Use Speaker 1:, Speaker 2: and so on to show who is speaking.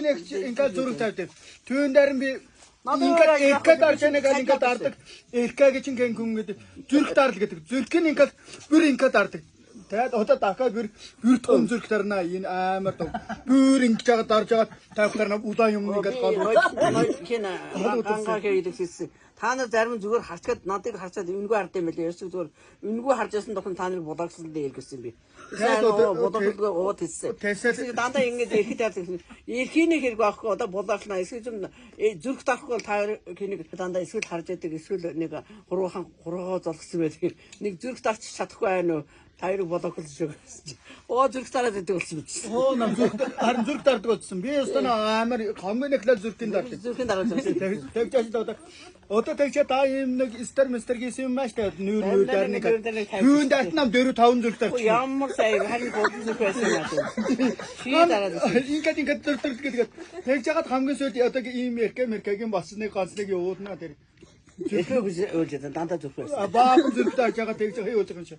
Speaker 1: Ингээд зүрх тавьдаг. Түүн дээр би ингээд эрхэ дарчаа нэг ингээд дардаг. Эрхэ гэж ингээд хүн гэдэг зүрх дарл гэдэг. Зүрхийг ингээд бүр ингээд дардаг. Тэгээд одоо дахиад бүр том зүрх дарнаа энэ амар том. Бүр ингэж байгаа дарж байгаа тавхтар удаан юм ингээд гол.
Speaker 2: Хин ангаа хийдэг хэлсэн. Та нар зарим зүгээр харцгаад надыг харцаад үнгүй хардсан байлээ. Ерөөсөө зүгээр үнгүй харж байсан тохиом та нарыг будаагсан дээр гэсэн би. Тэгээд ууд хэлсэн. Дандаа ингэж ирэхэд эрхийний хэрэг байхгүй одоо будааглана. Эсвэл зүрх дарахгүй бол та хэнийг дандаа эсвэл харж яадаг эсвэл нэг хуруухан золгсон байдаг. Нэг зүрх дарч чадахгүй байна уу? Тайрыг бодохгүй шүү. Зүрх дараад байдаг болсон биз.
Speaker 1: Нам харин зүрх дардаг болсон. Би өстөн амар хамгийн эхлэл зүрхийн дардаг.
Speaker 2: Зүрхийн дараад байсан.
Speaker 1: Тэгж одоо тэгж та ийм нэг мистер гэсэн юм маш та нүүр дарныг. Юунд датнам 4 5 зүрх дардаг.
Speaker 2: Ямар сайн харин бодсон зүрх байсан юм аа. Чи дараад.
Speaker 1: Ингээд зүрх гэдэг. Тэгж ягаад хамгийн сүүлд одоо ийм меркагийн болсныг ганцлыг явуулна тэр.
Speaker 2: Эхлээд үйл дандаа зүрх байсан.
Speaker 1: Баахан зүрх дарж байгаа тэгж явуулж байгаа юм шиг.